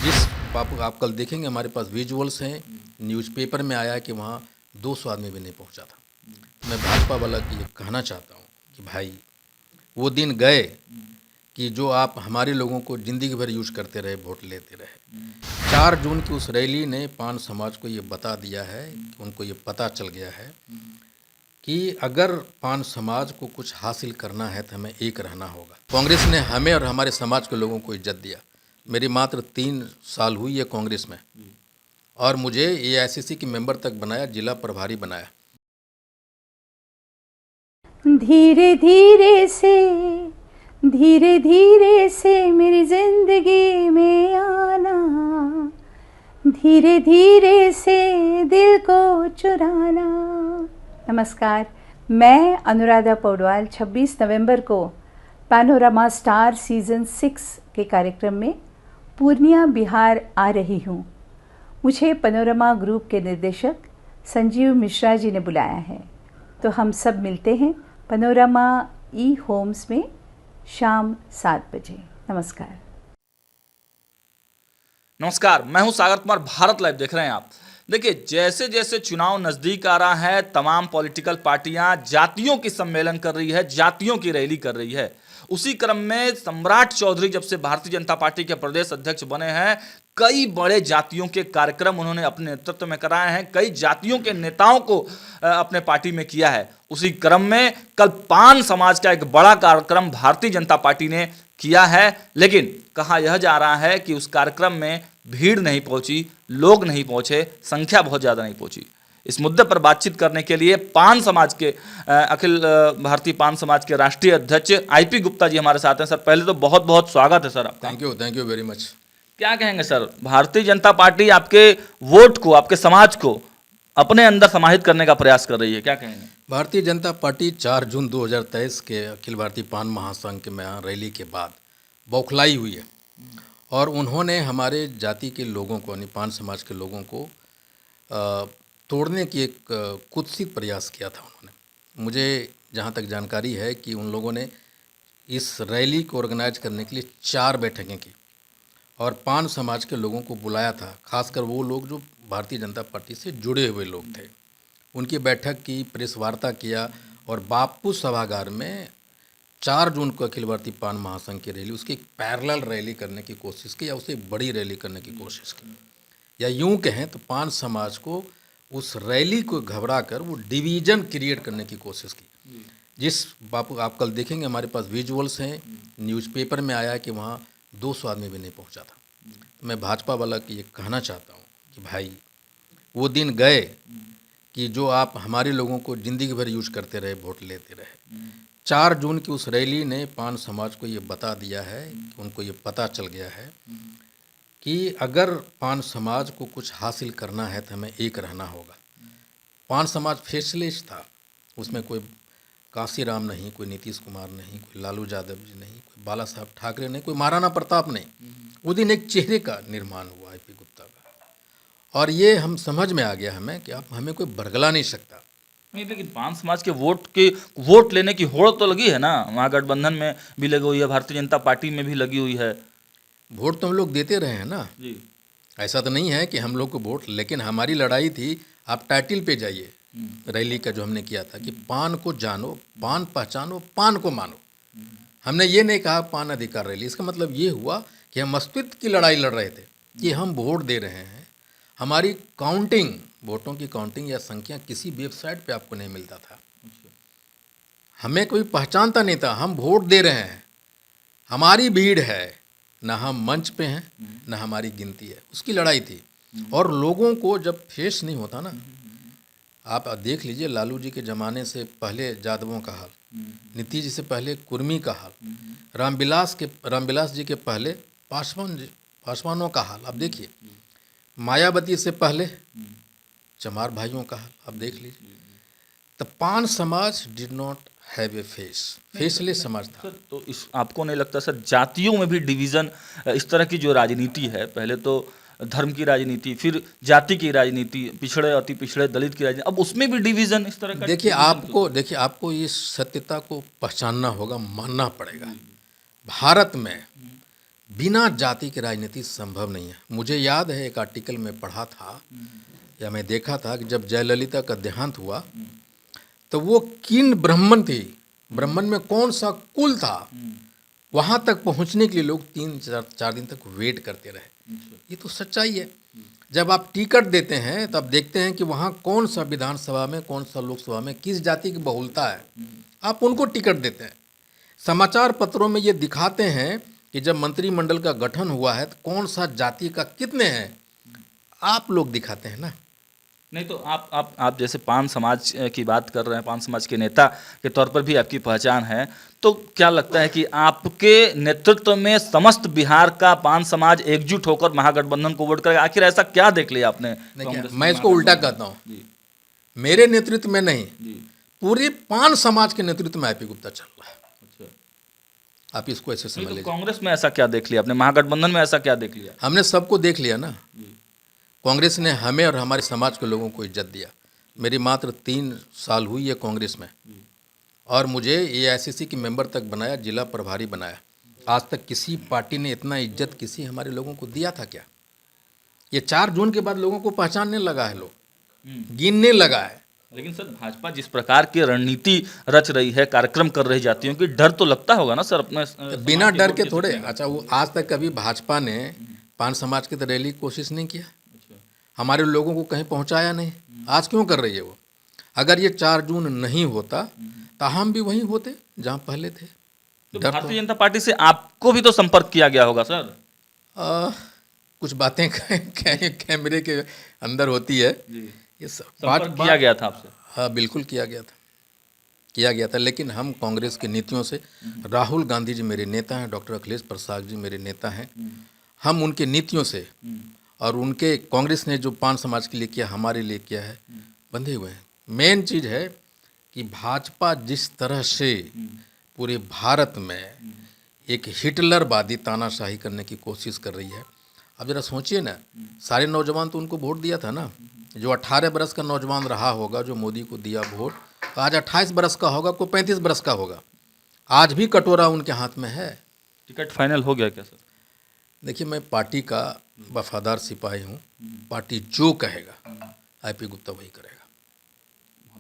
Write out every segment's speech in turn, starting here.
जिस आप कल देखेंगे हमारे पास विजुअल्स हैं, न्यूज़पेपर में आया है कि वहाँ 200 आदमी भी नहीं पहुँचा था। मैं भाजपा वाला को ये कहना चाहता हूँ कि भाई वो दिन गए कि जो आप हमारे लोगों को ज़िंदगी भर यूज करते रहे, वोट लेते रहे। 4 जून की उस रैली ने पान समाज को ये बता दिया है कि उनको ये पता चल गया है कि अगर पान समाज को कुछ हासिल करना है तो हमें एक रहना होगा। कांग्रेस ने हमें और हमारे समाज के लोगों को इज्जत दिया। मेरी मात्र 3 साल हुई है कांग्रेस में और मुझे एआईसीसी के मेंबर तक बनाया, जिला प्रभारी बनाया। धीरे धीरे से मेरी जिंदगी में आना, धीरे धीरे से दिल को चुराना। नमस्कार, मैं अनुराधा पौडवाल 26 नवंबर को पैनोरामा स्टार सीज़न 6 के कार्यक्रम में पूर्णिया बिहार आ रही हूँ। मुझे पैनोरामा ग्रुप के निर्देशक संजीव मिश्रा जी ने बुलाया है, तो हम सब मिलते हैं पैनोरामा ई होम्स में शाम 7 बजे। नमस्कार। नमस्कार, मैं हूं सागर कुमार। भारत लाइव देख रहे हैं आप। देखिए, जैसे जैसे चुनाव नजदीक आ रहा है, तमाम पॉलिटिकल पार्टियां जातियों की सम्मेलन कर रही है, जातियों की रैली कर रही है। उसी क्रम में सम्राट चौधरी जब से भारतीय जनता पार्टी के प्रदेश अध्यक्ष बने हैं, कई बड़े जातियों के कार्यक्रम उन्होंने अपने नेतृत्व में कराए हैं, कई जातियों के नेताओं को अपने पार्टी में किया है। उसी क्रम में कल पान समाज का एक बड़ा कार्यक्रम भारतीय जनता पार्टी ने किया है, लेकिन कहा यह जा रहा है कि उस कार्यक्रम में भीड़ नहीं पहुंची, लोग नहीं पहुंचे, संख्या बहुत ज़्यादा नहीं पहुंची। इस मुद्दे पर बातचीत करने के लिए पान समाज के अखिल भारतीय पान समाज के राष्ट्रीय अध्यक्ष आईपी गुप्ता जी हमारे साथ हैं। सर, पहले तो बहुत बहुत स्वागत है सर आपका। Thank you very much. क्या कहेंगे सर, भारतीय जनता पार्टी आपके वोट को, आपके समाज को अपने अंदर समाहित करने का प्रयास कर रही है, क्या कहेंगे? भारतीय जनता पार्टी 4 जून 2023 के अखिल भारतीय पान महासंघ के में रैली के बाद बौखलाई हुई है और उन्होंने हमारे जाति के लोगों को, यानी पान समाज के लोगों को तोड़ने की एक कुत्सित प्रयास किया था उन्होंने। मुझे जहाँ तक जानकारी है कि उन लोगों ने इस रैली को ऑर्गेनाइज करने के लिए 4 बैठकें की और पान समाज के लोगों को बुलाया था, खासकर वो लोग जो भारतीय जनता पार्टी से जुड़े हुए लोग थे। उनकी बैठक की, प्रेस वार्ता किया और बापू सभागार में 4 जून को अखिल भारतीय पान महासंघ की रैली, उसकी एक पैरेलल रैली करने की कोशिश की या उसे बड़ी रैली करने की कोशिश की, या यूं कहें तो पान समाज को उस रैली को घबरा कर वो डिवीज़न क्रिएट करने की कोशिश की। जिस बापू आप कल देखेंगे हमारे पास विजुअल्स हैं, न्यूज़पेपर में आया है कि वहाँ 200 आदमी भी नहीं पहुँचा था। तो मैं भाजपा वाला को ये कहना चाहता हूँ कि भाई वो दिन गए कि जो आप हमारे लोगों को ज़िंदगी भर यूज करते रहे, वोट लेते रहे। 4 जून की उस रैली ने पान समाज को ये बता दिया है कि उनको ये पता चल गया है कि अगर पान समाज को कुछ हासिल करना है तो हमें एक रहना होगा। पान समाज फेसलेस था, उसमें कोई काशीराम नहीं, कोई नीतीश कुमार नहीं, कोई लालू यादव जी नहीं, कोई बाला साहब ठाकरे नहीं, कोई महाराणा प्रताप नहीं। वो दिन एक चेहरे का निर्माण हुआ आईपी गुप्ता का, और ये हम समझ में आ गया हमें कि आप हमें कोई बरगला नहीं सकता। नहीं, लेकिन पान समाज के वोट लेने की होड़ तो लगी है ना, महागठबंधन में भी लगी हुई है, भारतीय जनता पार्टी में भी लगी हुई है। वोट तो हम लोग देते रहे हैं ना जी। ऐसा तो नहीं है कि हम लोग को वोट, लेकिन हमारी लड़ाई थी, आप टाइटल पे जाइए रैली का जो हमने किया था कि पान को जानो, पान पहचानो, पान को मानो। हमने ये नहीं कहा पान अधिकार रैली। इसका मतलब ये हुआ कि हम अस्तित्व की लड़ाई लड़ रहे थे कि हम वोट दे रहे हैं। हमारी काउंटिंग, वोटों की काउंटिंग या संख्या किसी वेबसाइट पे आपको नहीं मिलता था, हमें कोई पहचानता नहीं था। हम वोट दे रहे हैं, हमारी भीड़ है, ना हम मंच पे हैं, ना हमारी गिनती है, उसकी लड़ाई थी। और लोगों को जब फेस नहीं होता ना, आप देख लीजिए लालू जी के ज़माने से पहले यादवों का हाल, नीतीश जी से पहले कुर्मी का हाल, रामविलास जी के पहले पासवानों का हाल आप देखिए, मायावती से पहले चमार भाइयों का हाल आप देख लीजिए। द पान समाज did not have a faceless समाज था। सर, तो इस आपको नहीं लगता सर, जातियों में भी डिवीज़न, इस तरह की जो राजनीति है, पहले तो धर्म की राजनीति, फिर जाति की राजनीति, पिछड़े अति पिछड़े दलित की राजनीति, अब उसमें भी डिवीज़न इस तरह का। देखिए आपको इस सत्यता को पहचानना होगा, मानना पड़ेगा। भारत में बिना जाति की राजनीति संभव नहीं है। मुझे याद है एक आर्टिकल में पढ़ा था या मैं देखा था कि जब जयललिता का देहांत हुआ तो वो किन ब्राह्मण थी, ब्राह्मण में कौन सा कुल था, वहाँ तक पहुँचने के लिए लोग 3-4 दिन तक वेट करते रहे। ये तो सच्चाई है। जब आप टिकट देते हैं तब देखते हैं कि वहाँ कौन सा विधानसभा में, कौन सा लोकसभा में किस जाति की बहुलता है, आप उनको टिकट देते हैं। समाचार पत्रों में ये दिखाते हैं कि जब मंत्रिमंडल का गठन हुआ है तो कौन सा जाति का कितने हैं, आप लोग दिखाते हैं ना। नहीं तो आप जैसे पान समाज की बात कर रहे हैं, पान समाज के नेता के तौर पर भी आपकी पहचान है, तो क्या लगता है कि आपके नेतृत्व में समस्त बिहार का पान समाज एकजुट होकर महागठबंधन को वोट करेगा? आखिर ऐसा क्या देख लिया आपने? मैं इसको उल्टा कहता हूँ, मेरे नेतृत्व में नहीं, पूरे पान समाज के नेतृत्व में आईपी गुप्ता चल रहा है। आप इसको ऐसे समझ लीजिए। कांग्रेस में ऐसा क्या देख लिया आपने, महागठबंधन में ऐसा क्या देख लिया? हमने सबको देख लिया ना। कांग्रेस ने हमें और हमारे समाज के लोगों को इज्जत दिया। मेरी मात्र 3 साल हुई है कांग्रेस में और मुझे एआईसीसी की मेंबर तक बनाया, जिला प्रभारी बनाया। आज तक किसी पार्टी ने इतना इज्जत किसी हमारे लोगों को दिया था क्या? ये 4 जून के बाद लोगों को पहचानने लगा है, लोग गिनने लगा है। लेकिन सर भाजपा जिस प्रकार की रणनीति रच रही है, कार्यक्रम कर रही जातियों की, डर तो लगता होगा ना सर अपने बिना डर के थोड़े। अच्छा, वो आज तक कभी भाजपा ने पान समाज की तरह रैली की कोशिश नहीं किया, हमारे लोगों को कहीं पहुंचाया नहीं। आज क्यों कर रही है वो? अगर ये 4 जून नहीं होता तो हम भी वहीं होते जहां पहले थे। तो भारतीय जनता पार्टी से आपको भी तो संपर्क किया गया होगा सर? कुछ बातें कैमरे के अंदर होती है, ये सब संपर्क किया गया था आपसे? हाँ, बिल्कुल किया गया था, लेकिन हम कांग्रेस की नीतियों से, राहुल गांधी जी मेरे नेता हैं, डॉक्टर अखिलेश प्रसाद जी मेरे नेता हैं, हम उनके नीतियों से और उनके कांग्रेस ने जो पान समाज के लिए किया, हमारे लिए किया है, बंधे हुए हैं। मेन चीज़ है कि भाजपा जिस तरह से पूरे भारत में एक हिटलरवादी तानाशाही करने की कोशिश कर रही है। अब जरा सोचिए ना, सारे नौजवान तो उनको वोट दिया था ना। जो 18 बरस का नौजवान रहा होगा जो मोदी को दिया वोट, तो आज 28 बरस का होगा, कोई 35 बरस का होगा, आज भी कटोरा उनके हाथ में है। टिकट फाइनल हो गया क्या सर? देखिए, मैं पार्टी का वफादार सिपाही हूँ, पार्टी जो कहेगा आईपी गुप्ता वही करेगा।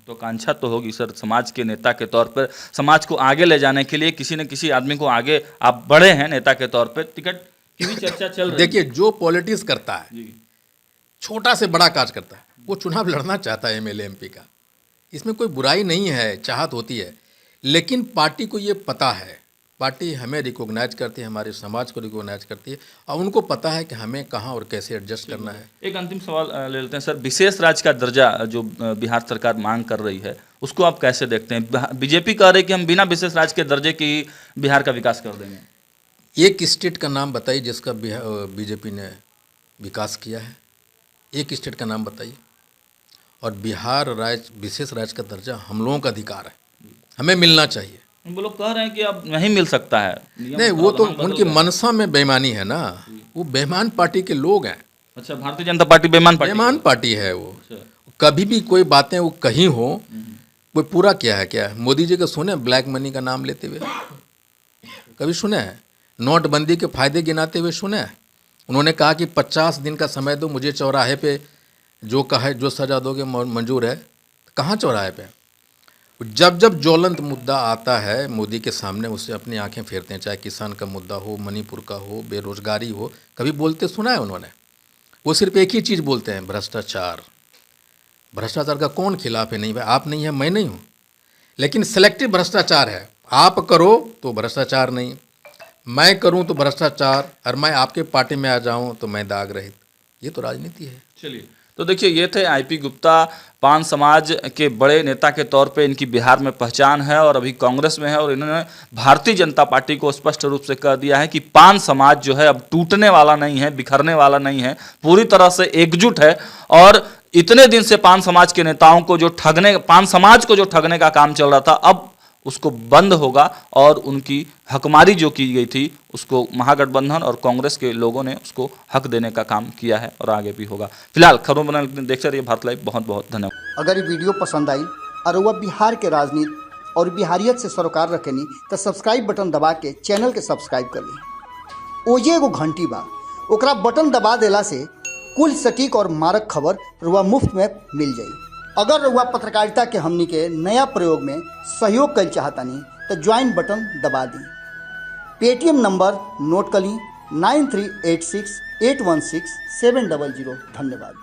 तो कांक्षा तो होगी सर, समाज के नेता के तौर पर समाज को आगे ले जाने के लिए किसी न किसी आदमी को आगे आप बढ़े हैं नेता के तौर पर, टिकट की भी चर्चा चल रही है। देखिए, जो पॉलिटिक्स करता है, छोटा से बड़ा काज करता है, वो चुनाव लड़ना चाहता है एमएलए एमपी का, इसमें कोई बुराई नहीं है, चाहत होती है। लेकिन पार्टी को ये पता है, पार्टी हमें रिकॉग्नाइज करती है, हमारे समाज को रिकॉग्नाइज करती है और उनको पता है कि हमें कहाँ और कैसे एडजस्ट करना है। एक अंतिम सवाल ले लेते हैं सर, विशेष राज्य का दर्जा जो बिहार सरकार मांग कर रही है, उसको आप कैसे देखते हैं? बीजेपी कह रही है कि हम बिना विशेष राज्य के दर्जे की बिहार का विकास कर देंगे। एक स्टेट का नाम बताइए जिसका बीजेपी ने विकास किया है, एक स्टेट का नाम बताइए। और बिहार राज्य विशेष राज्य का दर्जा हम लोगों का अधिकार है, हमें मिलना चाहिए। वो लोग कह रहे हैं कि अब नहीं मिल सकता है। नहीं, वो तो उनकी मनसा में बेईमानी है ना, वो बेईमान पार्टी के लोग हैं। अच्छा, भारतीय जनता पार्टी बेईमान पार्टी है वो। कभी भी कोई बातें वो कहीं हो, कोई पूरा किया है क्या? मोदी जी का सुने ब्लैक मनी का नाम लेते हुए कभी सुने हैं? नोटबंदी के फायदे गिनाते हुए सुने हैं? उन्होंने कहा कि 50 दिन का समय दो, मुझे चौराहे पे जो कहे जो सजा दोगे मंजूर है। कहाँ चौराहे पे? जब जब ज्वलंत मुद्दा आता है मोदी के सामने, उससे अपनी आंखें फेरते हैं, चाहे किसान का मुद्दा हो, मणिपुर का हो, बेरोजगारी हो, कभी बोलते सुना है उन्होंने? वो सिर्फ एक ही चीज़ बोलते हैं, भ्रष्टाचार। भ्रष्टाचार का कौन खिलाफ है? नहीं भाई, आप नहीं है, मैं नहीं हूँ, लेकिन सेलेक्टिव भ्रष्टाचार है। आप करो तो भ्रष्टाचार नहीं, मैं करूं तो भ्रष्टाचार, और मैं आपके पार्टी में आ जाऊं तो मैं दाग रहित। ये तो राजनीति है। चलिए, तो देखिए, ये थे आईपी गुप्ता, पान समाज के बड़े नेता के तौर पे इनकी बिहार में पहचान है और अभी कांग्रेस में है, और इन्होंने भारतीय जनता पार्टी को स्पष्ट रूप से कह दिया है कि पान समाज जो है अब टूटने वाला नहीं है, बिखरने वाला नहीं है, पूरी तरह से एकजुट है। और इतने दिन से पान समाज के नेताओं को जो ठगने, पान समाज को जो ठगने का काम चल रहा था, अब उसको बंद होगा और उनकी हकमारी जो की गई थी उसको महागठबंधन और कांग्रेस के लोगों ने उसको हक देने का काम किया है और आगे भी होगा। फिलहाल खबरों बना देखते रहिए भारत लाइव। बहुत बहुत धन्यवाद। अगर ये वीडियो पसंद आई और वह बिहार के राजनीति और बिहारियत से सरोकार रखेनी तो सब्सक्राइब बटन दबा के चैनल के सब्सक्राइब कर ली ओजे एगो घंटी बा, ओकरा बटन दबा देला से कुल सटीक और मारक खबर रुआ मुफ्त में मिल जाई। अगर रुआ पत्रकारिता के हमनी के नया प्रयोग में सहयोग कर चाहतानी तो ज्वाइन बटन दबा दी। पेटीएम नंबर नोट कर ली 9386816700। धन्यवाद।